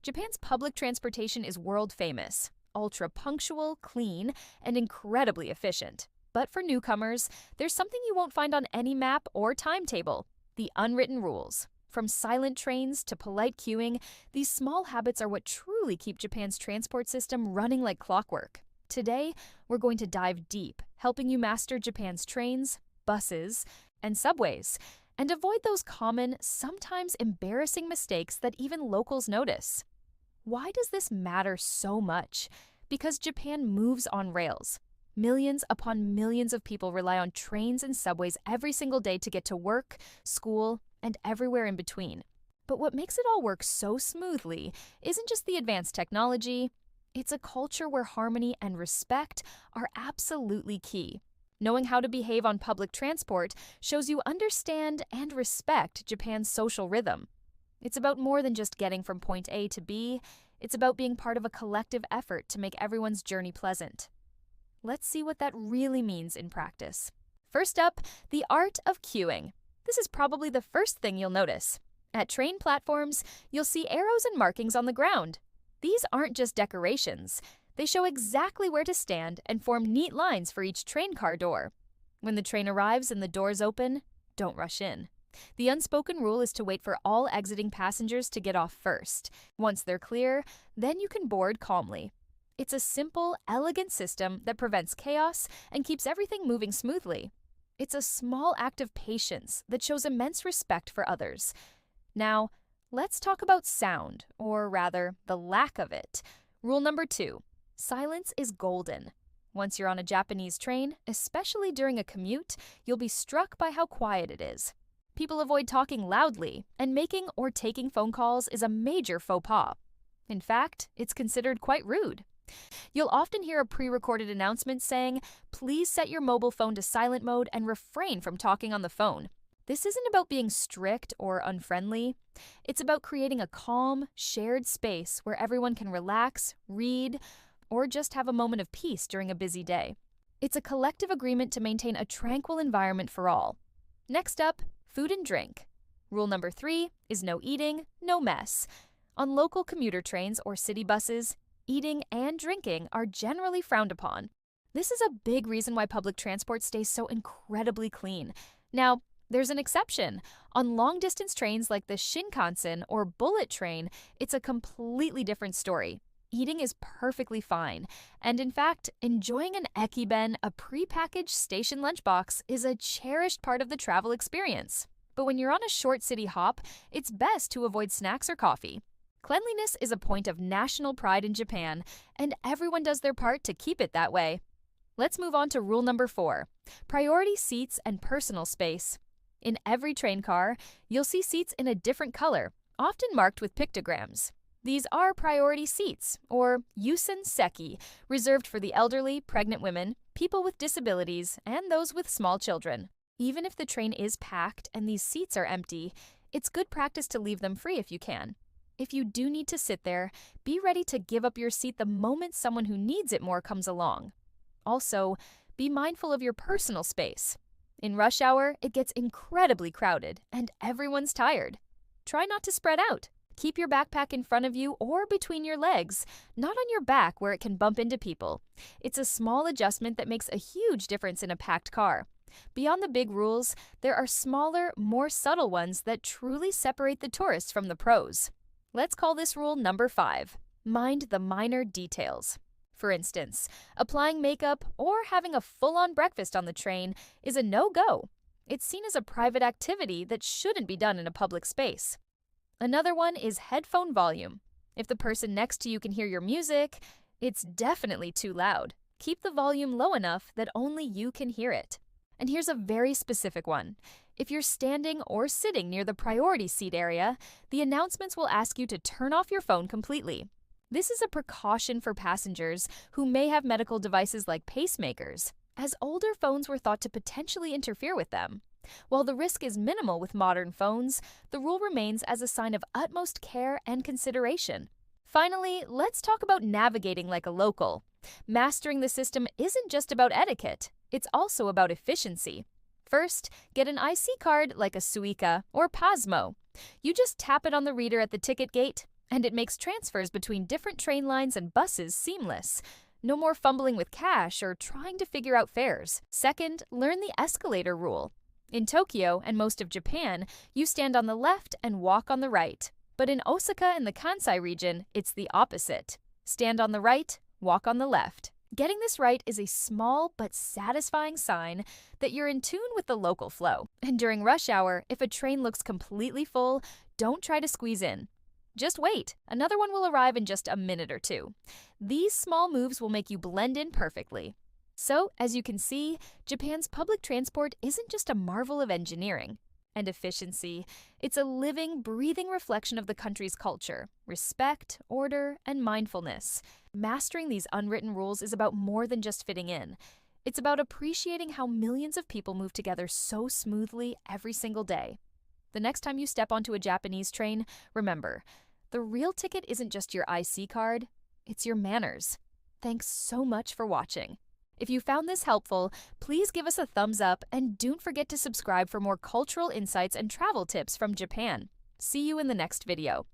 Japan's public transportation is world famous, ultra-punctual, clean, and incredibly efficient. But for newcomers, there's something you won't find on any map or timetable: the unwritten rules. From silent trains to polite queuing, these small habits are what truly keep Japan's transport system running like clockwork. Today, we're going to dive deep, helping you master Japan's trains, buses, and subways, and avoid those common, sometimes embarrassing mistakes that even locals notice. Why does this matter so much? Because Japan moves on rails. Millions upon millions of people rely on trains and subways every single day to get to work, school, and everywhere in between. But what makes it all work so smoothly isn't just the advanced technology, it's a culture where harmony and respect are absolutely key. Knowing how to behave on public transport shows you understand and respect Japan's social rhythm. It's about more than just getting from point A to B, it's about being part of a collective effort to make everyone's journey pleasant. Let's see what that really means in practice. First up, the art of queuing. This is probably the first thing you'll notice. At train platforms, you'll see arrows and markings on the ground. These aren't just decorations. They show exactly where to stand and form neat lines for each train car door. When the train arrives and the doors open, don't rush in. The unspoken rule is to wait for all exiting passengers to get off first. Once they're clear, then you can board calmly. It's a simple, elegant system that prevents chaos and keeps everything moving smoothly. It's a small act of patience that shows immense respect for others. Now, let's talk about sound, or rather, the lack of it. Rule number 2. Silence is golden. Once you're on a Japanese train, especially during a commute, you'll be struck by how quiet it is. People avoid talking loudly, and making or taking phone calls is a major faux pas. In fact, it's considered quite rude. You'll often hear a pre-recorded announcement saying, "Please set your mobile phone to silent mode and refrain from talking on the phone." This isn't about being strict or unfriendly. It's about creating a calm, shared space where everyone can relax, read, or just have a moment of peace during a busy day. It's a collective agreement to maintain a tranquil environment for all. Next up, food and drink. Rule number 3 is no eating, no mess. On local commuter trains or city buses, eating and drinking are generally frowned upon. This is a big reason why public transport stays so incredibly clean. Now, there's an exception. On long-distance trains like the Shinkansen or bullet train, it's a completely different story. Eating is perfectly fine, and in fact, enjoying an ekiben, a prepackaged station lunchbox, is a cherished part of the travel experience. But when you're on a short city hop, it's best to avoid snacks or coffee. Cleanliness is a point of national pride in Japan, and everyone does their part to keep it that way. Let's move on to rule number 4, priority seats and personal space. In every train car, you'll see seats in a different color, often marked with pictograms. These are priority seats, or yusen seki, reserved for the elderly, pregnant women, people with disabilities, and those with small children. Even if the train is packed and these seats are empty, it's good practice to leave them free if you can. If you do need to sit there, be ready to give up your seat the moment someone who needs it more comes along. Also, be mindful of your personal space. In rush hour, it gets incredibly crowded, and everyone's tired. Try not to spread out. Keep your backpack in front of you or between your legs, not on your back where it can bump into people. It's a small adjustment that makes a huge difference in a packed car. Beyond the big rules, there are smaller, more subtle ones that truly separate the tourists from the pros. Let's call this rule number 5. Mind the minor details. For instance, applying makeup or having a full-on breakfast on the train is a no-go. It's seen as a private activity that shouldn't be done in a public space. Another one is headphone volume. If the person next to you can hear your music, it's definitely too loud. Keep the volume low enough that only you can hear it. And here's a very specific one. If you're standing or sitting near the priority seat area, the announcements will ask you to turn off your phone completely. This is a precaution for passengers who may have medical devices like pacemakers, as older phones were thought to potentially interfere with them. While the risk is minimal with modern phones, the rule remains as a sign of utmost care and consideration. Finally, let's talk about navigating like a local. Mastering the system isn't just about etiquette, it's also about efficiency. First, get an IC card like a Suica or Pasmo. You just tap it on the reader at the ticket gate, And it makes transfers between different train lines and buses seamless. No more fumbling with cash or trying to figure out fares. Second, learn the escalator rule. In Tokyo and most of Japan, you stand on the left and walk on the right. But in Osaka and the Kansai region, it's the opposite. Stand on the right, walk on the left. Getting this right is a small but satisfying sign that you're in tune with the local flow. And during rush hour, if a train looks completely full, don't try to squeeze in. Just wait, another one will arrive in just a minute or two. These small moves will make you blend in perfectly. So, as you can see, Japan's public transport isn't just a marvel of engineering and efficiency. It's a living, breathing reflection of the country's culture, respect, order, and mindfulness. Mastering these unwritten rules is about more than just fitting in. It's about appreciating how millions of people move together so smoothly every single day. The next time you step onto a Japanese train, remember, the real ticket isn't just your IC card, it's your manners. Thanks so much for watching. If you found this helpful, please give us a thumbs up and don't forget to subscribe for more cultural insights and travel tips from Japan. See you in the next video.